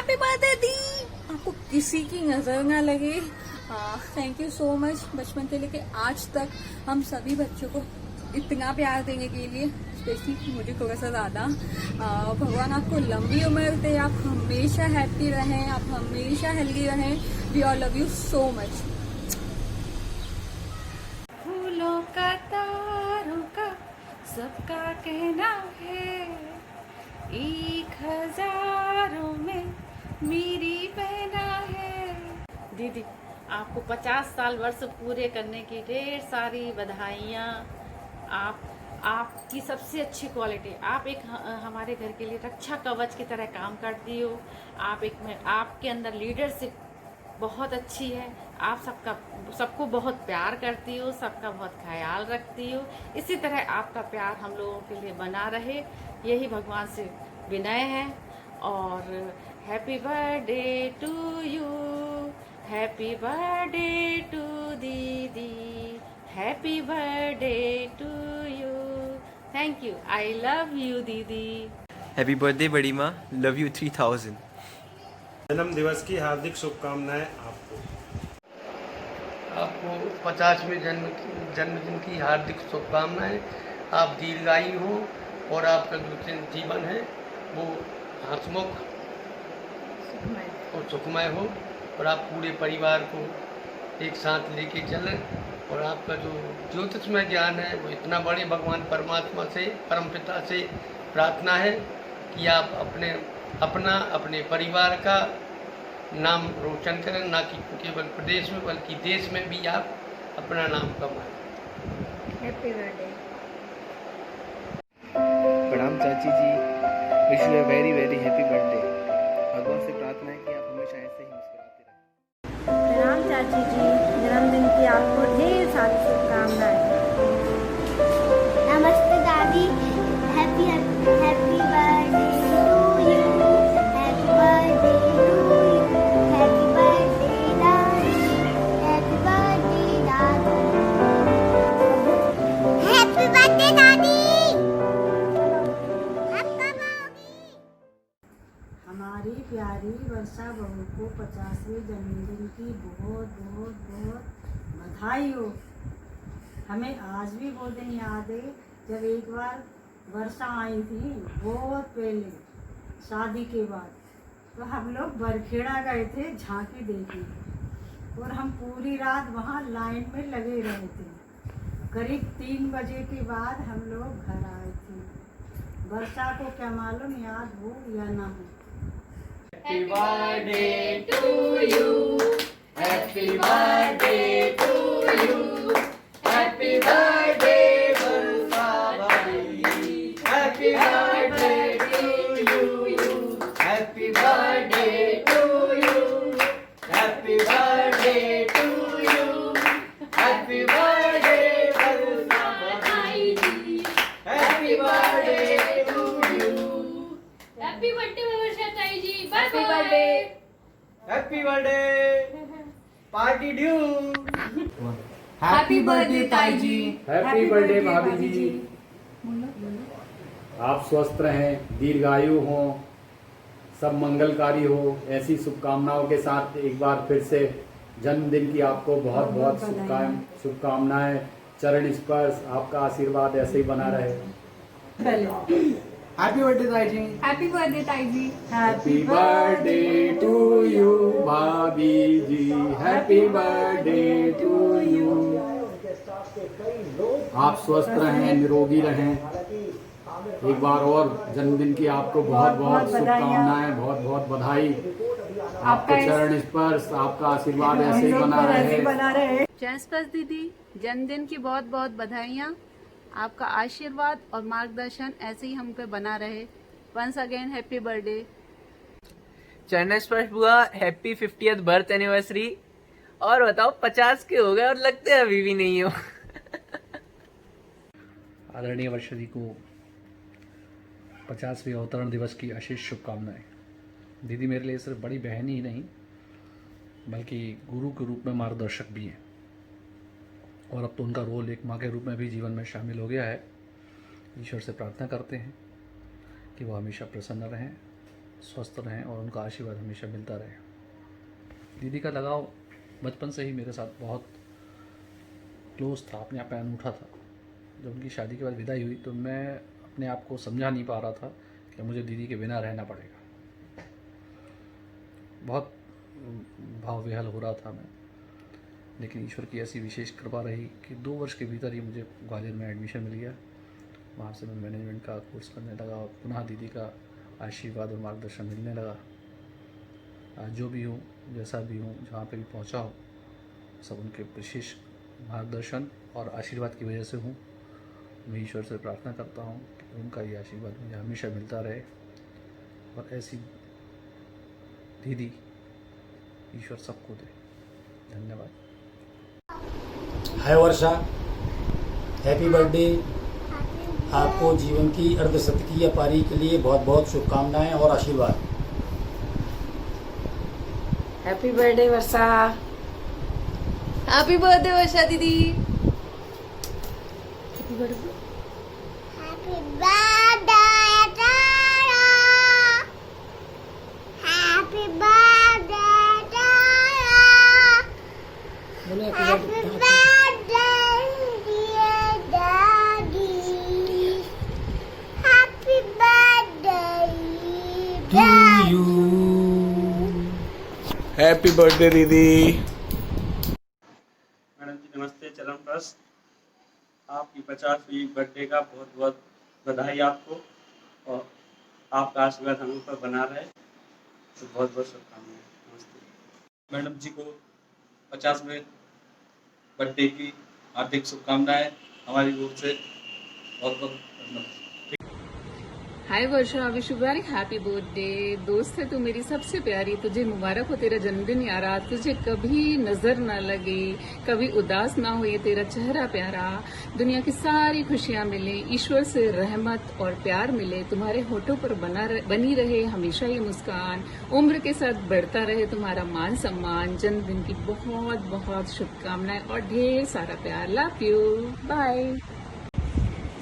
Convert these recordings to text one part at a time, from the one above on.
Happy birthday दी, आपको किसी की नजर ना लगे। थैंक यू सो मच बचपन से लेके आज तक हम सभी बच्चों को इतना प्यार देने के लिए, स्पेशली मुझे थोड़ा सा ज्यादा। भगवान आपको लंबी उम्र दे, आप हमेशा हैप्पी रहें, आप हमेशा हेल्दी रहें। We all love you so much. फूलों का तारों का सबका कहना है, 1000 में मेरी बहना है। दीदी आपको 50 साल वर्ष पूरे करने की ढेर सारी बधाइयाँ। आपकी सबसे अच्छी क्वालिटी, आप एक हमारे घर के लिए रक्षा कवच की तरह काम करती हो। आपके अंदर लीडरशिप बहुत अच्छी है। आप सबको बहुत प्यार करती हो, सबका बहुत ख्याल रखती हो। इसी तरह आपका प्यार हम लोगों के लिए बना रहे, यही भगवान से विनय है। और happy birthday to you, happy birthday to दीदी, happy birthday to you. Thank you, I love you दीदी। हैप्पी बर्थडे बड़ी माँ, लव यू 3000। जन्म दिवस की हार्दिक शुभकामनाएं आपको। आपको 50वें जन्मदिन की हार्दिक शुभकामनाएं। आप दीर्घायु हो और आपका जो जीवन है वो हंसमुख और सुखमय हो, और आप पूरे परिवार को एक साथ लेके चलें। और आपका जो ज्योतिषमय ज्ञान है वो इतना बड़े भगवान परमात्मा से, परमपिता से प्रार्थना है कि आप अपने परिवार का नाम रोशन करें, ना कि केवल प्रदेश में बल्कि देश में भी आप अपना नाम कमाएं। Happy birthday. प्रणाम चाची जी, wish you a very very happy birthday. भगवान से प्रार्थना है कि आप हमेशा ऐसे ही मुस्कुराते रहें। प्रणाम चाची जी, जन्मदिन की आपको ढेर सारी शुभकामनाएं। नमस्ते दादी, happy birthday to you, happy birthday to you, happy birthday दादी, हैप्पी बर्थडे दादी, हैप्पी बर्थडे दादी। अब कब आओगी? हमारी प्यारी वर्षा बहू को 50वें जन्मदिन की बहुत बहुत बहुत बधाई हो। हमें आज भी वो दिन याद है जब एक बार वर्षा आई थी, बहुत पहले शादी के बाद। तो हम लोग बरखेड़ा गए थे झांकी देखने, और हम पूरी रात वहाँ लाइन में लगे रहे थे। करीब 3 बजे के बाद हम लोग घर आए थे। वर्षा को क्या मालूम याद हो या ना हो। Happy birthday to you, happy birthday to you, happy birthday वर्षा भाई, happy birthday to you, happy birthday to you, happy birthday to you, happy birthday वर्षा भाई, happy birthday to you, happy birthday Varsha ताई जी, happy birthday. happy birthday, party due. Happy birthday ताई जी। Happy birthday भाभी जी। आप स्वस्थ रहें, दीर्घायु हो, सब मंगलकारी हो। ऐसी शुभकामनाओं के साथ एक बार फिर से जन्मदिन की आपको बहुत बहुत शुभकामनाएं। चरण स्पर्श, आपका आशीर्वाद ऐसे ही बना रहे। हैप्पी बर्थडे ताई जी। हैप्पी बर्थडे ताई जी। हैप्पी बर्थडे टू यू भाभी जी, हैप्पी बर्थडे टू यू। आप स्वस्थ रहें, निरोगी रहें। एक बार और जन्मदिन की आपको बहुत बहुत शुभकामनाएं, बहुत बहुत बधाई। आपका चरण स्पर्श, आपका आशीर्वाद ऐसे ही बना रहे। चरण स्पर्श दीदी, जन्मदिन की बहुत बहुत बधाइयाँ। आपका आशीर्वाद और मार्गदर्शन ऐसे ही हम पे बना रहे। Once again happy birthday. चरण स्पर्श बुआ, हैप्पी 50th बर्थ एनिवर्सरी। और बताओ 50 के हो गए और लगते अभी भी नहीं हो। आदरणीय वर्षा जी को 50वें अवतरण दिवस की आशीष शुभकामनाएं। दीदी मेरे लिए सिर्फ बड़ी बहन ही नहीं बल्कि गुरु के रूप में मार्गदर्शक भी हैं, और अब तो उनका रोल एक माँ के रूप में भी जीवन में शामिल हो गया है। ईश्वर से प्रार्थना करते हैं कि वो हमेशा प्रसन्न रहें, स्वस्थ रहें और उनका आशीर्वाद हमेशा मिलता रहे। दीदी का लगाव बचपन से ही मेरे साथ बहुत क्लोज था, अपने आप में अनूठा था। जब उनकी शादी के बाद विदाई हुई तो मैं अपने आप को समझा नहीं पा रहा था कि मुझे दीदी के बिना रहना पड़ेगा। बहुत भाव विह्वल हो रहा था मैं, लेकिन ईश्वर की ऐसी विशेष कृपा रही कि 2 वर्ष के भीतर ही मुझे ग्वालियर में एडमिशन मिल गया। वहाँ से मैं मैनेजमेंट का कोर्स करने लगा और पुनः दीदी का आशीर्वाद और मार्गदर्शन मिलने लगा। आज जो भी हूँ, जैसा भी हूँ, जहाँ पे भी पहुँचा हूँ, सब उनके विशेष मार्गदर्शन और आशीर्वाद की वजह से हूँ। मैं ईश्वर से प्रार्थना करता हूँ कि उनका ये आशीर्वाद मुझे हमेशा मिलता रहे और ऐसी दीदी ईश्वर सबको दे। धन्यवाद। हाय वर्षा, हैप्पी बर्थडे। आपको जीवन की अर्धशतकीय पारी के लिए बहुत बहुत शुभकामनाएं और आशीर्वाद। हैप्पी बर्थडे वर्षा। हैप्पी बर्थडे वर्षा दीदी। Happy birthday. Happy birthday, Tara. Happy birthday, Tara. बोलो Happy birthday, dear Daddy. Happy birthday to you. Happy birthday दीदी। मैडम जी नमस्ते। चरण ट्रस्ट आपकी 50वीं बर्थडे का बहुत बहुत बधाई आपको, और आपका आशीर्वाद हम ऊपर बना रहे, तो बहुत बहुत शुभकामनाएं। नमस्ते। मैडम जी को 50वें बर्थडे की हार्दिक शुभकामनाएं हमारी ओर से। बहुत बहुत धन्यवाद। Hi Varsha, wish you very happy birthday. दोस्त है तू मेरी सबसे प्यारी, तुझे मुबारक हो तेरा जन्मदिन यारा। तुझे कभी नजर ना लगे, कभी उदास ना हो ये तेरा चेहरा प्यारा। दुनिया की सारी खुशियां मिले, ईश्वर से रहमत और प्यार मिले। तुम्हारे होठों पर बनी रहे हमेशा ये मुस्कान। उम्र के साथ बढ़ता रहे तुम्हारा मान सम्मान। जन्मदिन की बहुत बहुत शुभकामनाएं और ढेर सारा प्यार। Love you, bye.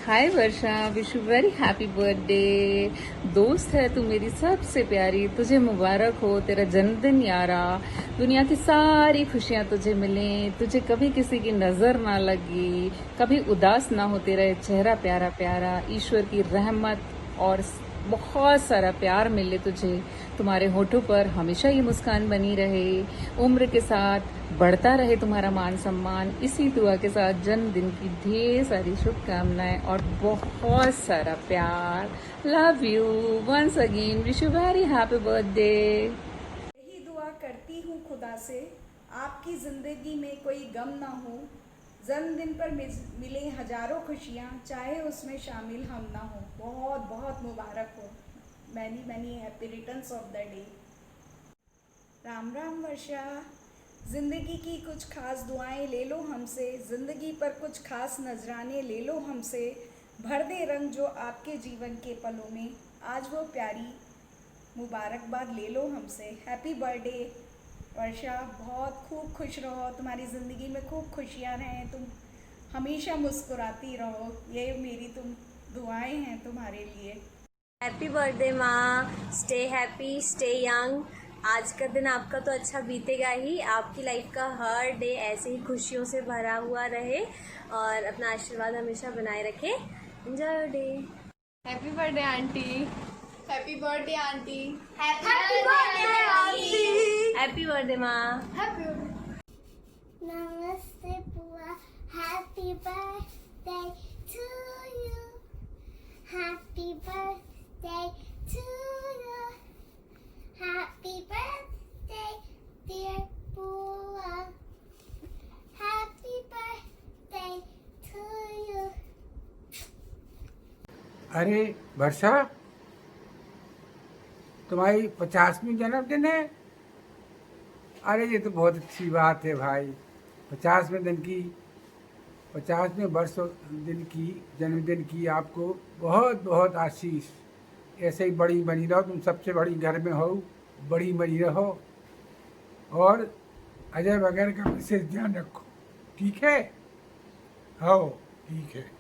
Hi Varsha, wish you very happy birthday. दोस्त है तू मेरी सबसे प्यारी, तुझे मुबारक हो तेरा जन्मदिन यारा। दुनिया की सारी खुशियां तुझे मिलें, तुझे कभी किसी की नजर ना लगी, कभी उदास ना हो तेरा ये चेहरा प्यारा प्यारा। ईश्वर की रहमत और बहुत सारा प्यार मिले तुझे। तुम्हारे होठों पर हमेशा ये मुस्कान बनी रहे। उम्र के साथ बढ़ता रहे तुम्हारा मान सम्मान। इसी दुआ के साथ जन्मदिन की ढेर सारी शुभकामनाएं और बहुत सारा प्यार। Love you once again, wish you very happy birthday. यही दुआ करती हूँ खुदा से आपकी ज़िंदगी में कोई गम ना हो। जन्मदिन पर मिले हजारों खुशियाँ, चाहे उसमें शामिल हम ना हो। बहुत बहुत मुबारक हो। Many many happy returns of the day. Ram Ram Varsha, ज़िंदगी की कुछ खास दुआएं ले लो हमसे। ज़िंदगी पर कुछ खास नजराने ले लो हमसे। भर दे रंग जो आपके जीवन के पलों में, आज वो प्यारी मुबारकबाद ले लो हमसे। हैप्पी बर्थडे वर्षा, बहुत खूब खुश रहो, तुम्हारी ज़िंदगी में खूब खुशियाँ रहें, तुम हमेशा मुस्कुराती रहो, ये मेरी तुम दुआएं हैं तुम्हारे लिए। हैप्पी बर्थडे माँ, स्टे हैप्पी स्टे यंग। आज का दिन आपका तो अच्छा बीतेगा ही, आपकी लाइफ का हर डे ऐसे ही खुशियों से भरा हुआ रहे और अपना आशीर्वाद हमेशा बनाए रखे। Enjoy your day. Happy birthday auntie. Happy birthday auntie. Happy birthday, Auntie. Happy birthday माँ। Happy birthday. Namaste, Pua. Happy birthday to you. Happy birthday to you. Happy birthday, dear Pua. Happy birthday to you. अरे वर्षा, तुम्हारी 50वीं जन्मदिन है। अरे ये तो बहुत अच्छी बात है भाई। 50वें वर्ष दिन की जन्मदिन की आपको बहुत बहुत आशीष। ऐसे ही बड़ी बनी रहो, तुम सबसे बड़ी घर में हो, बड़ी बनी रहो और अजय वगैरह का विशेष ध्यान रखो। ठीक है? हो ठीक है।